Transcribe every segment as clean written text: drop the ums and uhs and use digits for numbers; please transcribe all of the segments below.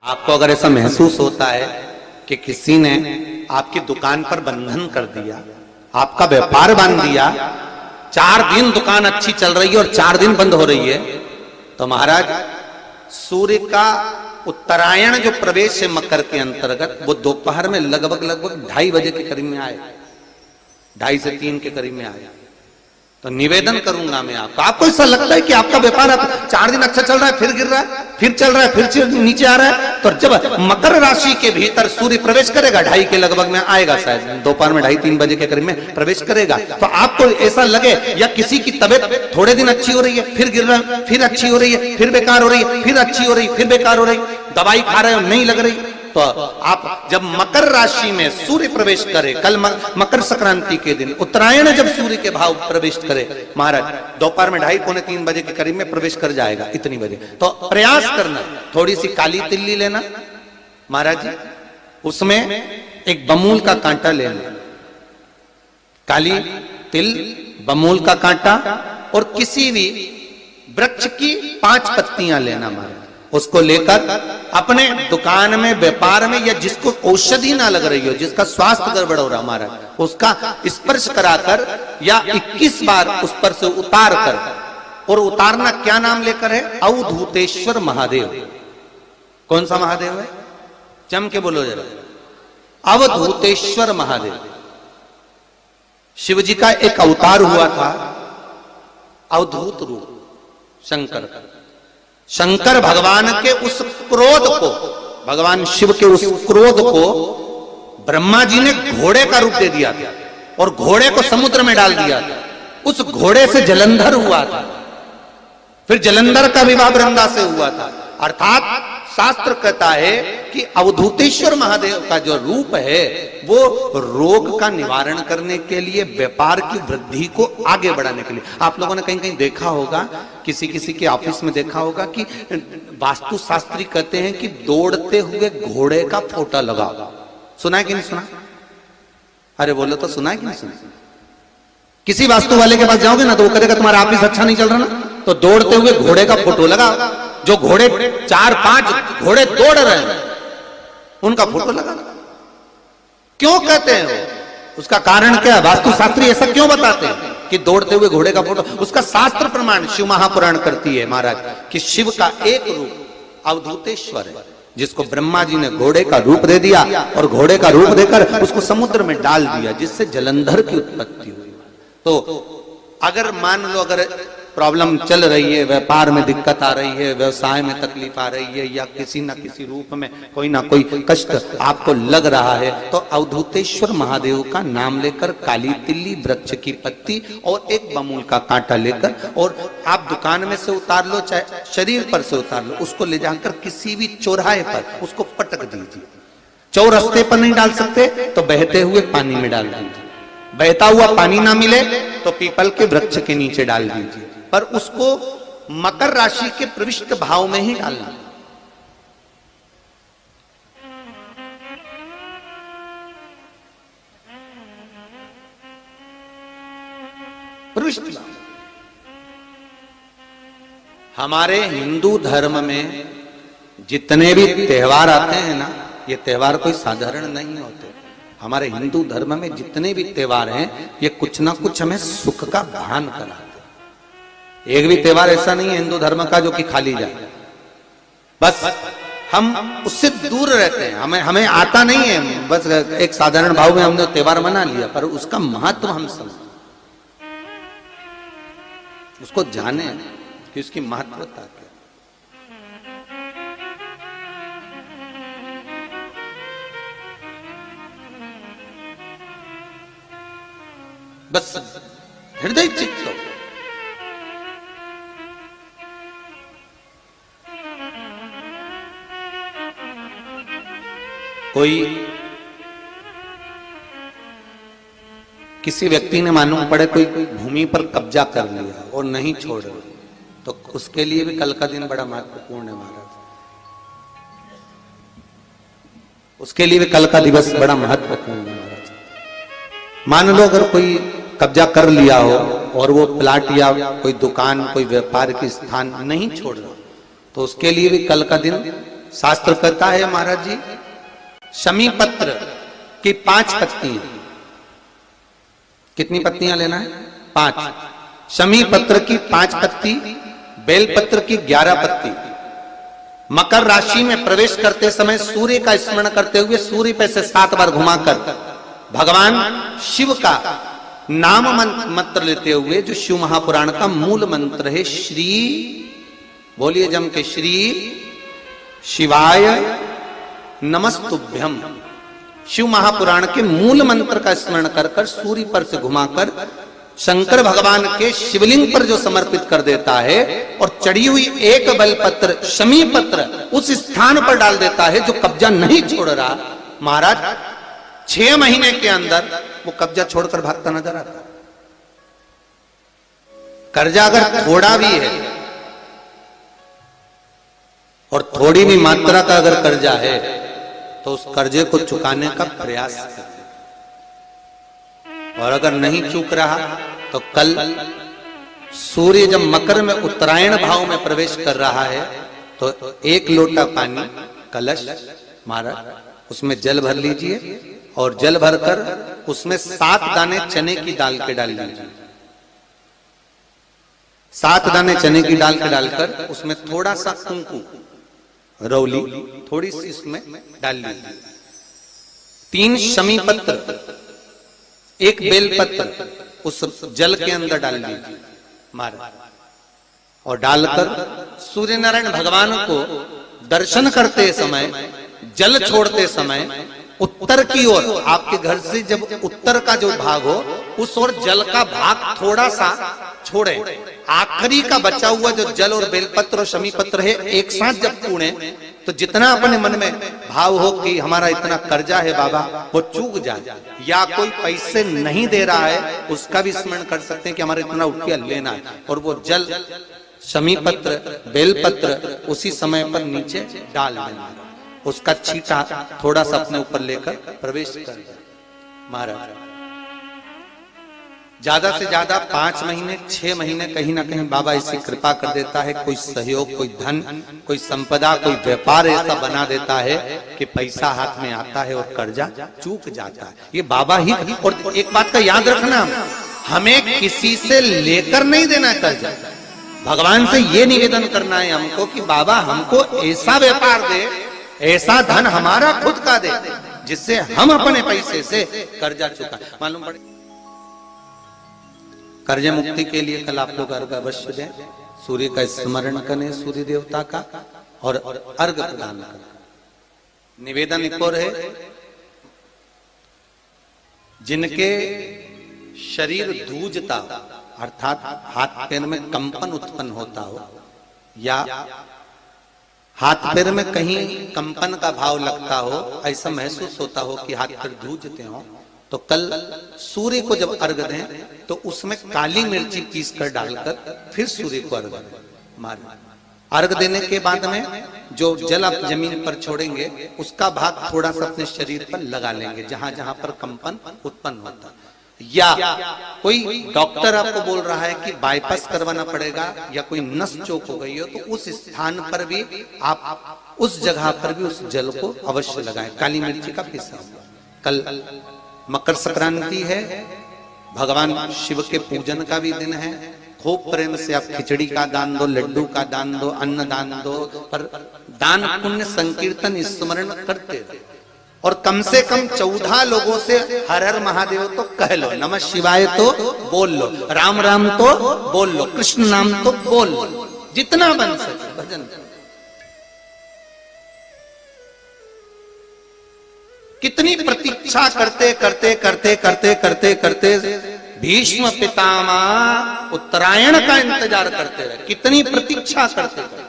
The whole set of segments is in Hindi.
आपको अगर ऐसा महसूस होता है कि किसी ने आपकी दुकान पर बंधन कर दिया, आपका व्यापार बांध दिया, 4 दिन दुकान अच्छी चल रही है और 4 दिन बंद हो रही है, तो महाराज सूर्य का उत्तरायण जो प्रवेश है मकर के अंतर्गत, वो दोपहर में लगभग 2:30 बजे के करीब में आए, 2:30 से 3 के करीब में आए। तो निवेदन करूंगा मैं आपको ऐसा लगता है कि आपका व्यापार 4 दिन अच्छा चल रहा है, फिर गिर रहा है, फिर चल रहा है, फिर नीचे आ रहा है, तो जब मकर राशि के भीतर सूर्य प्रवेश करेगा, 2:30 के लगभग में आएगा, शायद दोपहर में 2:30-3 बजे के करीब में प्रवेश करेगा, तो आपको ऐसा लगे या किसी की तबियत थोड़े दिन अच्छी हो रही है, फिर गिर रहा है, फिर अच्छी हो रही है, फिर बेकार हो रही है, फिर अच्छी हो रही है, फिर बेकार हो रही है, दवाई खा रहे हो नहीं लग रही, तो आप जब मकर राशि में सूर्य प्रवेश करे, कल मकर संक्रांति के दिन उत्तरायण जब सूर्य के भाव प्रवेश करे महाराज, दोपहर में 2:30-3 बजे के करीब में प्रवेश कर जाएगा, इतनी बजे, तो प्रयास करना थोड़ी सी काली तिल्ली लेना महाराज जी, उसमें एक बमूल का कांटा लेना, काली तिल, बमूल का कांटा और किसी भी वृक्ष की 5 पत्तियां लेना महाराज, उसको लेकर अपने दुकान में, व्यापार में, या जिसको औषधि ना लग रही हो, जिसका स्वास्थ्य गड़बड़ हो रहा हमारा, उसका स्पर्श कराकर या 21 बार उस पर से उतार कर, और उतारना क्या नाम लेकर है? अवधूतेश्वर महादेव। कौन सा महादेव है? जम के बोलो जरा, अवधूतेश्वर महादेव। शिव जी का एक अवतार हुआ था, अवधूत रूप शंकर का। शंकर भगवान के उस क्रोध को, भगवान शिव के उस क्रोध को ब्रह्मा जी ने घोड़े का रूप दे दिया था और घोड़े को समुद्र में डाल दिया था। उस घोड़े से जलंधर हुआ था, फिर जलंधर का विवाह वृंदा से हुआ था। अर्थात शास्त्र कहता है कि अवधूतेश्वर महादेव का जो रूप है वो रोग का निवारण करने के लिए, व्यापार की वृद्धि को आगे बढ़ाने के लिए। आप लोगों ने कहीं कहीं देखा होगा, किसी किसी के ऑफिस में देखा होगा कि वास्तु शास्त्री कहते हैं कि दौड़ते हुए घोड़े का फोटो लगाओ। सुना है कि नहीं सुना? अरे बोलो तो, सुना है कि नहीं सुना? किसी वास्तु वाले के पास जाओगे ना तो वो कहेगा तुम्हारा ऑफिस अच्छा नहीं चल रहा ना, तो दौड़ते हुए घोड़े का फोटो लगाओ। जो घोड़े 4-5 घोड़े दौड़ रहे हैं उनका फोटो लगा। क्यों कहते हैं वो? उसका कारण क्या है? वास्तु शास्त्री ऐसा क्यों बताते हैं कि दौड़ते हुए घोड़े का फोटो? उसका शास्त्र प्रमाण शिव महापुराण करती है महाराज कि शिव का एक रूप अवधूतेश्वर है, जिसको ब्रह्मा जी ने घोड़े का रूप दे दिया और घोड़े का रूप देकर उसको समुद्र में डाल दिया, जिससे जलंधर की उत्पत्ति हुई। तो अगर मान लो, अगर प्रॉब्लम चल रही है, व्यापार में दिक्कत आ रही है, व्यवसाय में तकलीफ आ रही है, या किसी ना किसी रूप में कोई ना कोई कष्ट आपको लग रहा है, तो अवधूतेश्वर महादेव का नाम लेकर काली तिल्ली, वृक्ष की पत्ती और एक बमूल का कांटा लेकर, और आप दुकान में से उतार लो, चाहे शरीर पर से उतार लो, उसको ले जाकर किसी भी चौराहे पर उसको पटक दीजिए। चौरस्ते पर नहीं डाल सकते तो बहते हुए पानी में डाल दीजिए, बहता हुआ पानी ना मिले तो पीपल के वृक्ष के नीचे डाल दीजिए, पर उसको मकर राशि के प्रविष्ट भाव में ही डालना। प्रविष्ट भाव। हमारे हिंदू धर्म में जितने भी त्योहार आते हैं ना, ये त्योहार कोई साधारण नहीं होते। हमारे हिंदू धर्म में जितने भी त्योहार हैं, ये कुछ ना कुछ हमें सुख का भान कराते। एक भी त्योहार ऐसा नहीं है हिंदू धर्म का जो कि खाली जाए, बस हम उससे दूर रहते हैं, हमें आता नहीं है, बस एक साधारण भाव में हमने त्योहार मना लिया, पर उसका महत्व हम समझें, उसको जाने कि उसकी महत्वता क्या। बस हृदय चित्त कोई किसी व्यक्ति ने मालूम पड़े कोई भूमि पर कब्जा कर लिया और नहीं छोड़ रहे, तो उसके लिए भी कल का दिन बड़ा महत्वपूर्ण है महाराज। उसके लिए भी कल का दिवस बड़ा महत्वपूर्ण है महाराज। मान लो अगर कोई कब्जा कर लिया हो और वो प्लाट या कोई दुकान, कोई व्यापार की स्थान नहीं छोड़ रहा, तो उसके लिए भी कल का दिन शास्त्र कहता है महाराज जी, शमी पत्र की 5 पत्तियां, कितनी पत्तियां लेना है? 5। शमी पत्र की 5 पत्ती, बेलपत्र की 11 पत्ती। मकर राशि में प्रवेश करते समय सूर्य का स्मरण करते हुए सूर्य पे से 7 बार घुमाकर भगवान शिव का नाम मंत्र लेते हुए, जो शिव महापुराण का मूल मंत्र है, श्री, बोलिए जम के, श्री शिवाय नमस्तुभ्यम, शिव महापुराण के मूल मंत्र का स्मरण कर कर सूर्य पर से घुमाकर शंकर भगवान के शिवलिंग पर जो समर्पित कर देता है और चढ़ी हुई एक बेलपत्र शमी पत्र उस स्थान पर डाल देता है जो कब्जा नहीं छोड़ रहा, महाराज 6 महीने के अंदर वो कब्जा छोड़कर भागता नजर आता। कर्जा अगर थोड़ा भी है और थोड़ी भी मात्रा का अगर कर्जा है तो उस कर्जे को चुकाने का प्रयास करें, और अगर नहीं चूक रहा तो कल सूर्य जब मकर में उत्तरायण भाव में प्रवेश कर रहा है तो 1 लोटा पानी कलश महाराज उसमें जल भर लीजिए और जल भरकर उसमें 7 दाने चने की दाल के डाल लीजिए। 7 दाने चने की दाल के डालकर उसमें थोड़ा सा कुंकू रौली थोड़ी सी इसमें डाल लीजिए। 3 शमी पत्र, 1 बेलपत्र उस जल के अंदर डाल लीजिए महाराज, और डालकर सूर्य नारायण भगवान को दर्शन करते समय, जल छोड़ते समय उत्तर की ओर, आपके घर से जब उत्तर का जो भाग हो उस ओर जल का भाग थोड़ा सा छोड़े। आखिरी का बचा हुआ जो जल और बेलपत्र और शमी पत्र है एक साथ जब पूणे तो जितना अपने मन में भाव हो कि हमारा इतना कर्जा है बाबा वो चूक जाए, या कोई पैसे नहीं दे रहा है उसका भी स्मरण कर सकते हैं कि हमारा इतना रुपया लेना है, और वो जल शमी पत्र बेलपत्र उसी समय पर नीचे डाल देना, उसका छींटा थोड़ा सा अपने ऊपर लेकर प्रवेश कर महाराज। ज्यादा से ज्यादा 5 महीने 6 महीने कहीं ना कहीं बाबा ऐसी कृपा कर देता है, कोई सहयोग, कोई धन, कोई संपदा, कोई व्यापार ऐसा बना देता है कि पैसा हाथ में आता है और कर्जा चूक जाता है। ये बाबा ही। और एक बात का याद रखना, हमें किसी से लेकर नहीं देना कर्जा, भगवान से ये निवेदन करना है हमको कि बाबा हमको ऐसा व्यापार दे, ऐसा धन हमारा खुद का दे जिससे हम अपने पैसे से कर्जा चुका। मालूम पड़े कर्ज मुक्ति के लिए कल आप लोग अर्घ अवश्य दें, सूर्य का स्मरण करें, सूर्य देवता का, और अर्घ प्रदान करें। निवेदन एक और है, जिनके शरीर धूजता अर्थात हाथ पैर में कंपन उत्पन्न होता हो, या हाथ पैर में कहीं कंपन का भाव लगता हो, ऐसा महसूस होता हो कि हाथ पैर धूजते हो, तो कल सूर्य को जब अर्घ दें तो उसमें काली मिर्ची पीस कर डालकर फिर सूर्य को अर्घ मारें। अर्घ देने के बाद में जो जल आप जमीन पर छोड़ेंगे उसका भाग थोड़ा सा अपने शरीर पर लगा लेंगे जहां जहां पर कंपन उत्पन्न होता। या कोई डॉक्टर आपको बोल रहा है कि बाईपास करवाना पड़ेगा या कोई नस चोक हो गई हो, तो उस स्थान पर भी आप उस जगह पर भी उस जल को अवश्य लगाएं, काली मिर्ची का पिसा हुआ। कल मकर संक्रांति है, भगवान शिव के पूजन का भी दिन है। खूब प्रेम से आप खिचड़ी का दान दो, लड्डू का दान दो, अन्न दान दो, पर दान पुण्य संकीर्तन स्मरण करते रहो, और कम से कम 14 लोगों से हर हर महादेव तो कह लो, नमः शिवाय तो बोल लो, राम राम तो बोल लो, कृष्ण नाम तो बोल लो, जितना बन सके भजन। कितनी प्रतीक्षा करते करते करते करते करते करते भीष्म पितामह उत्तरायण का इंतजार करते रहे, कितनी प्रतीक्षा करते करते।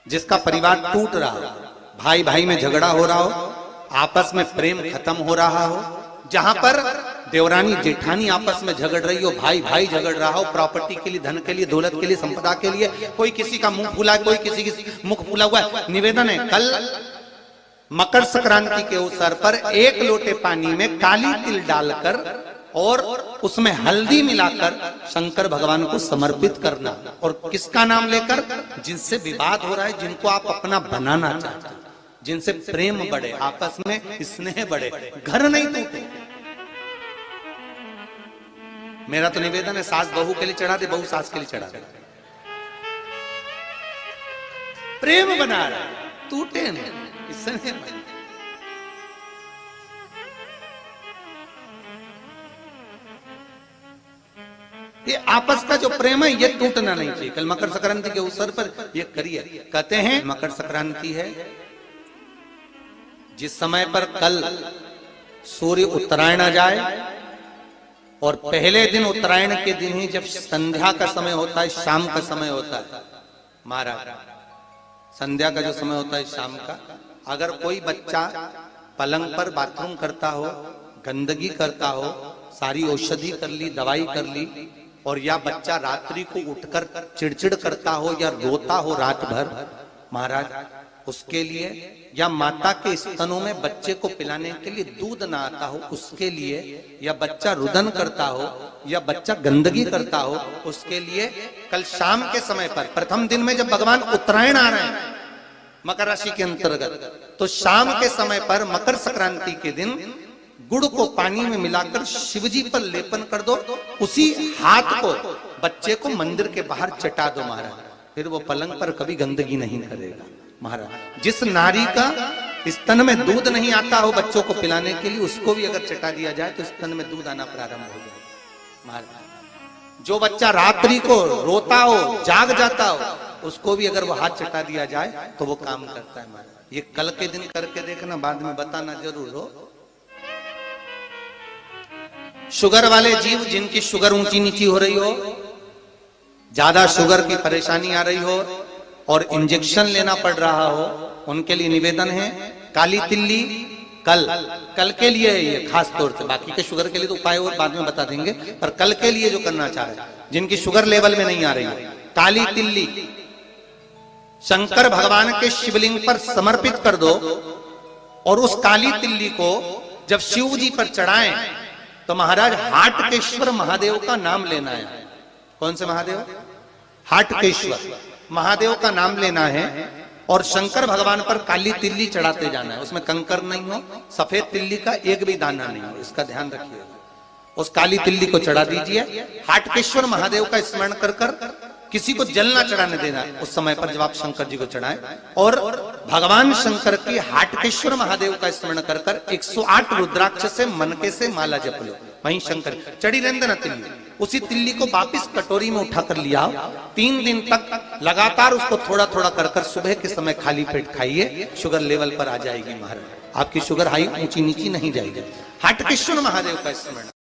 जिसका परिवार टूट रहा हो, भाई भाई में झगड़ा हो रहा हो, आपस में प्रेम खत्म हो रहा हो, जहां पर देवरानी जेठानी आपस में झगड़ रही हो, भाई भाई झगड़ रहा हो, प्रॉपर्टी के लिए, धन के लिए, दौलत के लिए, संपदा के लिए, कोई किसी का मुंह फूला, कोई किसी की मुख फूला हुआ है। निवेदन है, कल मकर संक्रांति के अवसर पर 1 लोटे पानी में काली तिल डालकर और उसमें हल्दी मिलाकर शंकर भगवान को समर्पित करना। और किसका नाम लेकर? जिनसे विवाद हो रहा है, जिनको आप अपना बनाना चाहते हैं, जिनसे प्रेम बढ़े, आपस में स्नेह बढ़े, घर नहीं टूटे। मेरा तो निवेदन है, सास बहू के लिए चढ़ा दे, बहू सास के लिए चढ़ा दे, प्रेम बना रहा, टूटे नहीं, स्नेह बढ़े। ये आपस का जो प्रेम है ये टूटना नहीं चाहिए। कल मकर संक्रांति के अवसर पर ये करिए। कहते हैं मकर संक्रांति है जिस समय पर कल सूर्य उत्तरायण आ जाए और पहले दिन उत्तरायण के दिन ही जब संध्या का समय होता है, शाम का समय होता है, महाराज संध्या का जो समय होता है शाम का, अगर कोई बच्चा पलंग पर बाथरूम करता हो, गंदगी करता हो, सारी औषधि कर ली, दवाई कर ली, और या बच्चा रात्रि को उठकर चिड़चिड़ करता हो या रोता हो रात भर, महाराज उसके लिए, या माता के स्तनों में बच्चे को पिलाने के लिए दूध ना आता हो उसके लिए, या बच्चा रुदन करता हो या बच्चा गंदगी करता हो उसके लिए, कल शाम के समय पर प्रथम दिन में जब भगवान उत्तरायण आ रहे हैं मकर राशि के अंतर्गत, तो शाम के समय पर मकर संक्रांति के दिन गुड़ को पानी में मिलाकर शिवजी पर लेपन कर दो, उसी हाथ को बच्चे को मंदिर के बाहर चटा दो महाराज, फिर वो पलंग पर कभी गंदगी नहीं करेगा महाराज। जिस नारी का स्तन में दूध नहीं आता हो बच्चों को पिलाने के लिए, उसको भी अगर चटा दिया जाए तो स्तन में दूध आना प्रारंभ हो जाए महाराज। जो बच्चा रात्रि को रोता हो, जाग जाता हो, उसको भी अगर वो हाथ चटा दिया जाए तो वो काम करता है महाराज। ये कल के दिन करके देखना, बाद में बताना जरूर हो। शुगर वाले जीव जिनकी शुगर ऊंची नीची हो रही हो, ज्यादा शुगर की परेशानी आ रही हो और इंजेक्शन लेना पड़ रहा हो, उनके लिए निवेदन है काली तिल्ली कल के लिए है ये खास तौर से, बाकी के शुगर के लिए तो उपाय और बाद में बता देंगे, पर कल के लिए जो करना चाह रहे हैं, जिनकी शुगर लेवल में नहीं आ रही है, काली तिल्ली शंकर भगवान के शिवलिंग पर समर्पित कर दो, और उस काली तिल्ली को जब शिव जी पर चढ़ाएं तो महाराज हाटकेश्वर महादेव का नाम लेना है। कौन से महादेव? हाटकेश्वर महादेव का नाम लेना है, और शंकर भगवान पर काली तिल्ली चढ़ाते जाना है। उसमें कंकर नहीं हो, सफेद तिल्ली का एक भी दाना नहीं हो, इसका ध्यान रखिए। उस काली तिल्ली को चढ़ा दीजिए। हाटकेश्वर महादेव का स्मरण कर कर किसी को जल ना चढ़ाने देना उस समय पर जब आप शंकर जी को चढ़ाएं, और भगवान शंकर की हाटकेश्वर महादेव का स्मरण कर कर 108 रुद्राक्ष से मनके से माला जप लो। वहीं शंकर चढ़ी रहने ना तिल्ली, उसी तिल्ली को वापिस कटोरी में उठा कर लिया। 3 दिन तक लगातार उसको थोड़ा थोड़ा कर कर सुबह के समय खाली पेट खाइए, शुगर लेवल पर आ जाएगी महाराज, आपकी शुगर हाई ऊंची नीची नहीं जाएगी। हाटकेश्वर महादेव का स्मरण।